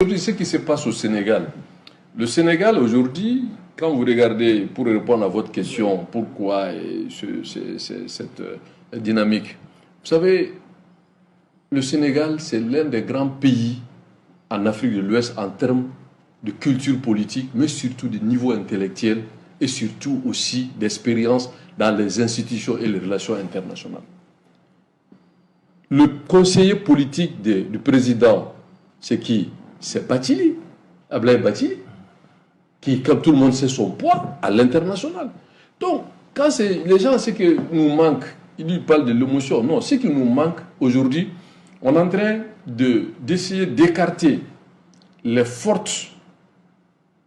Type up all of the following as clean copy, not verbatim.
Aujourd'hui, ce qui se passe au Sénégal, le Sénégal aujourd'hui, quand vous regardez, pour répondre à votre question, pourquoi cette dynamique, vous savez, le Sénégal, c'est l'un des grands pays en Afrique de l'Ouest en termes de culture politique, mais surtout de niveau intellectuel et surtout aussi d'expérience dans les institutions et les relations internationales. Le conseiller politique du président, c'est qui? C'est Bathily, Abdoulaye Bathily, qui, comme tout le monde sait, son poids à l'international. Donc, quand les gens, ce qui nous manque, ils parlent de l'émotion. Non, ce qui nous manque aujourd'hui, on est en train d'essayer d'écarter les fortes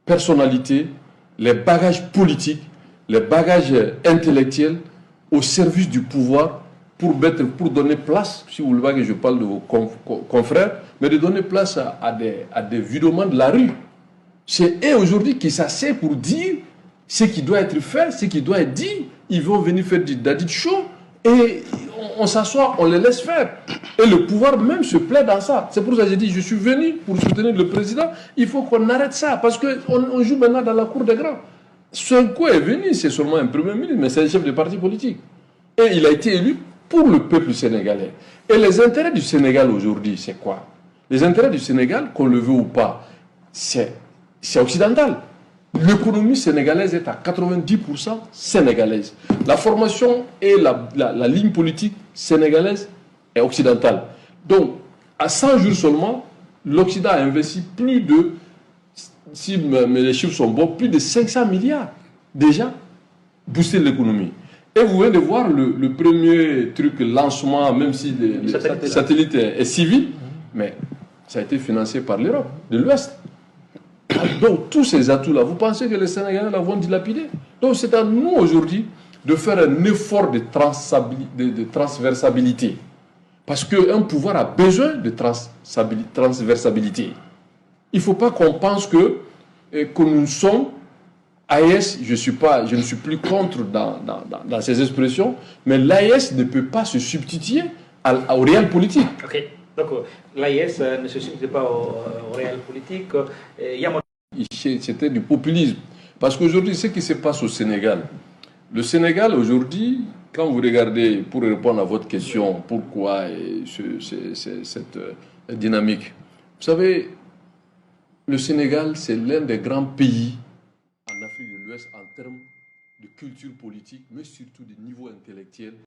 personnalités, les bagages politiques, les bagages intellectuels au service du pouvoir pour donner place, si vous le voulez que je parle de vos confrères, mais de donner place à des vidéomans de la rue. C'est eux aujourd'hui qui s'asseyent pour dire ce qui doit être fait, ce qui doit être dit. Ils vont venir faire du daddy show et on s'assoit, on les laisse faire. Et le pouvoir même se plaît dans ça. C'est pour ça que j'ai dit, je suis venu pour soutenir le président. Il faut qu'on arrête ça parce qu'on joue maintenant dans la cour des grands. Sonko est venu, c'est seulement un premier ministre, mais c'est un chef de parti politique. Et il a été élu pour le peuple sénégalais. Et les intérêts du Sénégal aujourd'hui, c'est quoi? Les intérêts du Sénégal, qu'on le veut ou pas, c'est occidental. L'économie sénégalaise est à 90% sénégalaise. La formation et la ligne politique sénégalaise est occidentale. Donc, à 100 jours seulement, l'Occident a investi plus de, si les chiffres sont bons, plus de 500 milliards déjà booster l'économie. Et vous venez de voir le premier truc, lancement, même si le satellite est civil, mais ça a été financé par l'Europe de l'Ouest. Donc tous ces atouts-là, vous pensez que les Sénégalais vont dilapider? Donc c'est à nous aujourd'hui de faire un effort de transversabilité. Parce qu'un pouvoir a besoin de transversabilité. Il ne faut pas qu'on pense que nous sommes AES, je ne suis plus contre dans ces expressions, mais l'AES ne peut pas se substituer au réel politique. Ok, donc l'AES ne se substitue pas au réel politique. C'était du populisme. Parce qu'aujourd'hui, ce qui se passe au Sénégal, le Sénégal aujourd'hui, quand vous regardez, pour répondre à votre question, pourquoi cette dynamique, vous savez, le Sénégal, c'est l'un des grands pays en Afrique de l'Ouest en termes de culture politique, mais surtout de niveau intellectuel.